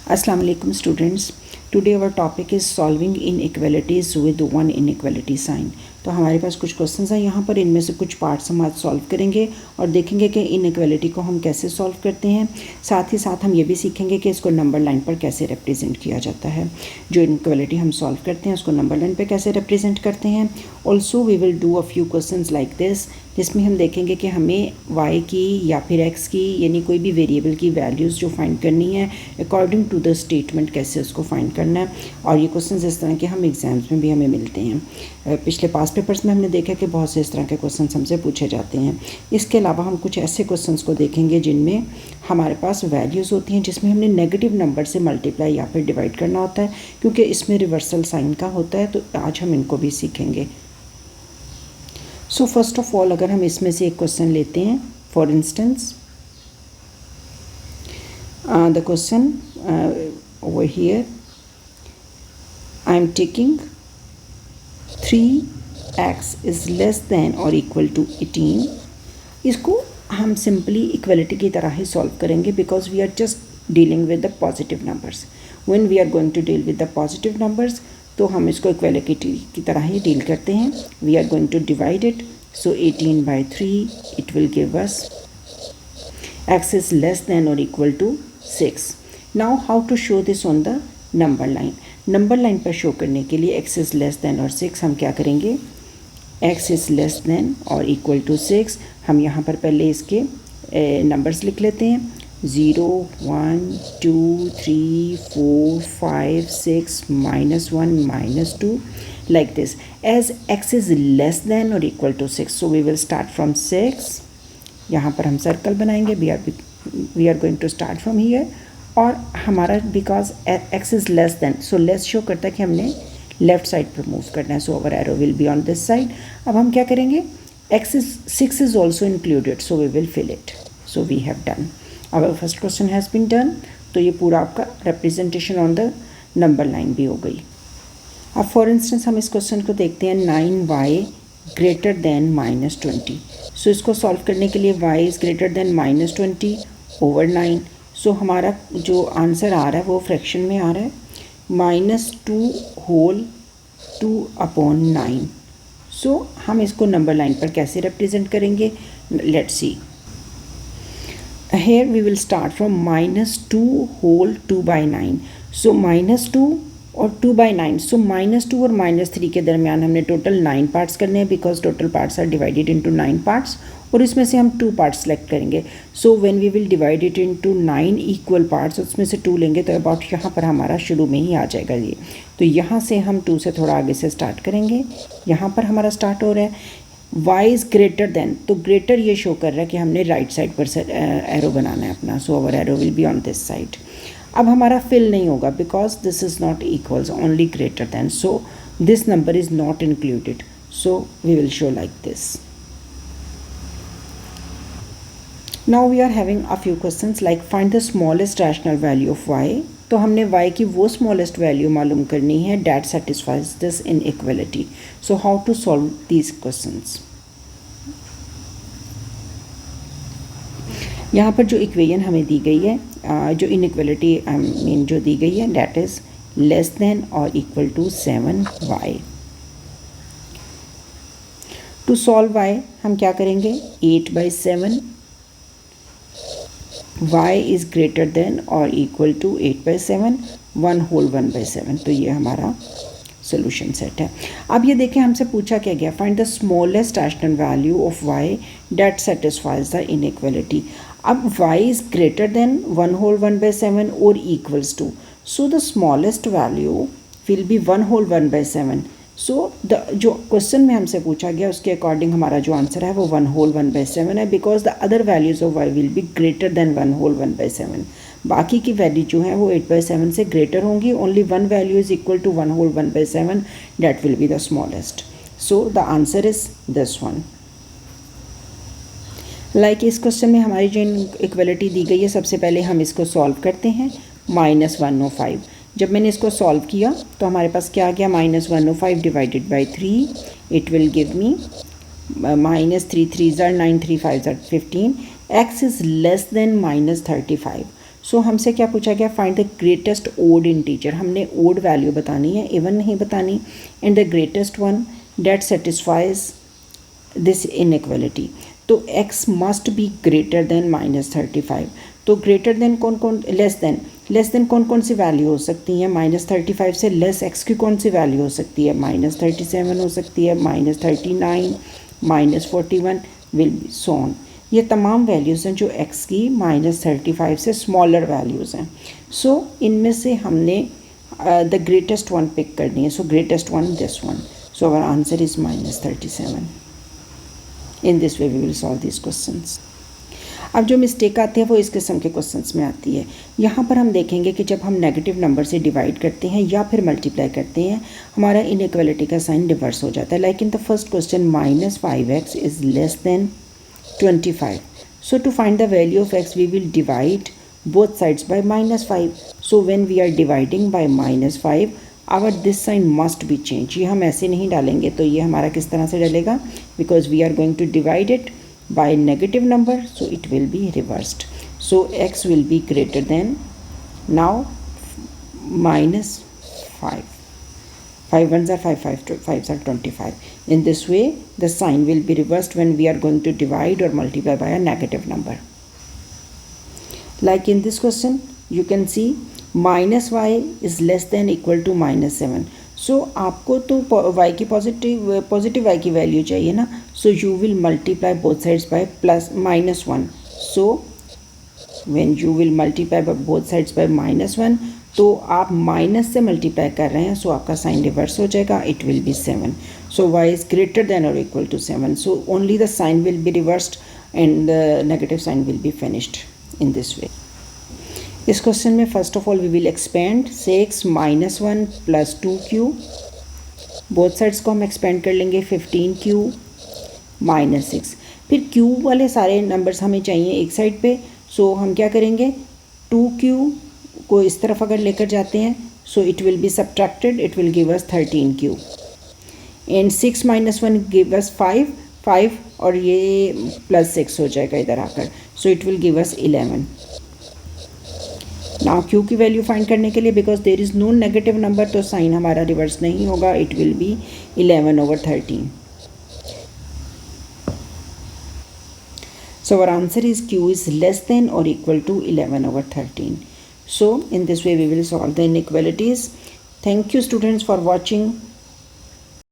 Assalamu alaikum students. Today our topic is solving inequalities with one inequality sign. तो हमारे पास कुछ questions हैं यहाँ पर, इनमें से कुछ पार्ट्स हम आज सॉल्व करेंगे और देखेंगे कि इनइक्वालिटी को हम कैसे सॉल्व करते हैं। साथ ही साथ हम ये भी सीखेंगे कि इसको नंबर लाइन पर कैसे रिप्रेजेंट किया जाता है। जो इनइक्वालिटी हम सॉल्व करते हैं उसको नंबर लाइन पर कैसे रिप्रेजेंट करते हैं। Also we will do a few questions like this, जिसमें हम देखेंगे कि हमें y की या फिर x की यानी कोई भी वेरिएबल की वैल्यूज़ जो फाइंड करनी है अकॉर्डिंग टू द स्टेटमेंट कैसे उसको फाइंड करना है। और ये क्वेश्चंस इस तरह के हम एग्ज़ाम्स में भी हमें मिलते हैं। पिछले पास पेपर्स में हमने देखा कि बहुत से इस तरह के क्वेश्चंस हमसे पूछे जाते हैं। इसके अलावा हम कुछ ऐसे क्वेश्चंस को देखेंगे जिनमें हमारे पास वैल्यूज़ होती हैं जिसमें हमने नेगेटिव नंबर से मल्टीप्लाई या फिर डिवाइड करना होता है, क्योंकि इसमें रिवर्सल साइन का होता है। तो आज हम इनको भी सीखेंगे। सो फर्स्ट ऑफ ऑल अगर हम इसमें से एक क्वेश्चन लेते हैं, for instance the question over here I am taking 3x is less than और इक्वल टू 18। इसको हम सिंपली इक्वलिटी की तरह ही सॉल्व करेंगे because we are just dealing with the positive numbers. When we are going to deal with the positive numbers तो हम इसको इक्वलिटी की तरह ही डील करते हैं। We are going to divide it, so 18/3 it will give us x is less than और equal to 6। Now how to show this on the number line. Number line पर show करने के लिए x is less than और 6 हम क्या करेंगे, x is less than और इक्वल टू 6। हम यहाँ पर पहले इसके नंबर्स लिख लेते हैं, 0 1 2 3 4 5 6 -1 -2 like this. As x is less than or equal to 6, so we will start from 6. यहाँ पर हम सर्कल बनाएंगे, we are going to start from here. और हमारा because x is less than, so less show करता है कि हमने लेफ्ट साइड पर मूव करना है, so our arrow will be on this side. अब हम क्या करेंगे, 6 is also included, so we will fill it. So we have done. Our first question has been done. तो ये पूरा आपका representation on the number line भी हो गई। अब फॉर इंस्टेंस हम इस क्वेश्चन को देखते हैं, 9y ग्रेटर देन -20। सो इसको सॉल्व करने के लिए y is greater then -20 over 9। सो हमारा जो आंसर आ रहा है वो फ्रैक्शन में आ रहा है, -2 होल 2/9। सो हम इसको नंबर लाइन पर कैसे रिप्रेजेंट करेंगे, let's see. Here we will start from -2 whole 2/9. So -2 और 2/9. So -2 और -3 के दरमियान हमने टोटल 9 पार्ट्स करने हैं because total parts are divided into 9 parts और इसमें से हम 2 पार्ट्स सेलेक्ट करेंगे। So when we will divide it into 9 equal parts, उसमें से 2 लेंगे तो अबाउट यहाँ पर हमारा शुरू में ही आ जाएगा ये। तो यहाँ से हम 2 से थोड़ा आगे से स्टार्ट करेंगे, यहाँ पर हमारा स्टार्ट हो रहा है y इज़ ग्रेटर देन, तो ग्रेटर ये शो कर रहा है कि हमने राइट साइड पर एरो बनाना है अपना, so our arrow will be on this side. अब हमारा फिल नहीं होगा because this is not equals, only greater than, so this number is not included, so we will show like this. Now we are having a few questions like find the smallest rational value of y। तो हमने y की वो smallest value मालूम करनी है that satisfies this inequality. So how to solve these questions. यहाँ पर जो इक्वेशन हमें दी गई है, जो इनइक्वालिटी आई मीन जो दी गई है, दैट इज़ लेस देन और equal to 7y। To solve y हम क्या करेंगे, 8/7 y इज़ ग्रेटर देन और इक्वल टू 8/7 1 होल 1/7। तो ये हमारा सोल्यूशन सेट है। अब ये देखें हमसे पूछा क्या गया, find the smallest rational value of y that satisfies the inequality. अब y is greater than 1 whole 1/7 और equals to, so the smallest value will be 1 whole 1/7। So the जो क्वेश्चन में हमसे पूछा गया उसके अकॉर्डिंग हमारा जो आंसर है वो 1 होल 1/7 है because the other values of y will be greater than 1 whole 1/7। बाकी की वैल्यू जो है वो 8/7 से ग्रेटर होंगी, only one value is equal to 1 whole 1/7, that will be the smallest. So the answer is this one. Like इस question में हमारी जो इक्वलिटी दी गई है, सबसे पहले हम इसको सॉल्व करते हैं, -105। जब मैंने इसको सॉल्व किया तो हमारे पास क्या आ गया, -105 divided by 3, it will give me -3 3 9 3 5 15। x is less than -35, so हमसे क्या पूछा गया, find the greatest odd integer, हमने ओड वैल्यू बतानी है, इवन नहीं बतानी, and the greatest one that satisfies this inequality. तो x must be greater than -35। तो ग्रेटर देन कौन कौन, लेस देन कौन कौन सी वैल्यू हो सकती है, -35 से लेस x की कौन सी वैल्यू हो सकती है, -37 हो सकती है, -39, -41 विल बी सो ऑन। ये तमाम वैल्यूज़ हैं जो x की -35 से स्मॉलर वैल्यूज़ हैं। सो इनमें से हमने द ग्रेटेस्ट वन पिक करनी है। So greatest one this one, so our answer is -37। In this way we will solve this questions. अब जो मिस्टेक आती है वो इस किस्म के क्वेश्चंस में आती है। यहाँ पर हम देखेंगे कि जब हम नेगेटिव नंबर से डिवाइड करते हैं या फिर मल्टीप्लाई करते हैं, हमारा इनइक्वालिटी का साइन रिवर्स हो जाता है। Like in the first question, -5x is less then 25. So to find the value of x, we will divide both sides by -5. So when we are dividing by -5, our this sign must be changed. ये हम ऐसे नहीं डालेंगे, तो ये हमारा किस तरह से डलेगा, because we are going to divide it by negative number, so it will be reversed. So x will be greater than now -5. 5 ones are 5, 5s are 25. In this way, the sign will be reversed when we are going to divide or multiply by a negative number. Like in this question, you can see -y is less than equal to -7. So आपको तो y की positive y की value चाहिए ना, so you will multiply both sides by -1. So when you will multiply by both sides by -1, तो आप minus से multiply कर रहे हैं, सो आपका साइन रिवर्स हो जाएगा, it will be 7. So y is greater than और equal to 7, so only the sign will be reversed and the negative sign will be finished in this way. इस question में first of all we will expand 6 -1 + 2q, both sides को हम expand कर लेंगे 15q -6. फिर q वाले सारे numbers हमें चाहिए एक साइड पे, सो हम क्या करेंगे, 2q को इस तरफ अगर लेकर जाते हैं, so it will be subtracted, it will give us 13q and 6 - 1 give us 5 और ये +6 हो जाएगा इधर आकर, so it will give us 11. Now q की वैल्यू फाइंड करने के लिए, because there is no negative number, तो साइन हमारा रिवर्स नहीं होगा, it will be 11/13. So our answer is q is less than or equal to 11/13. So in this way we will solve the inequalities. Thank you students for watching.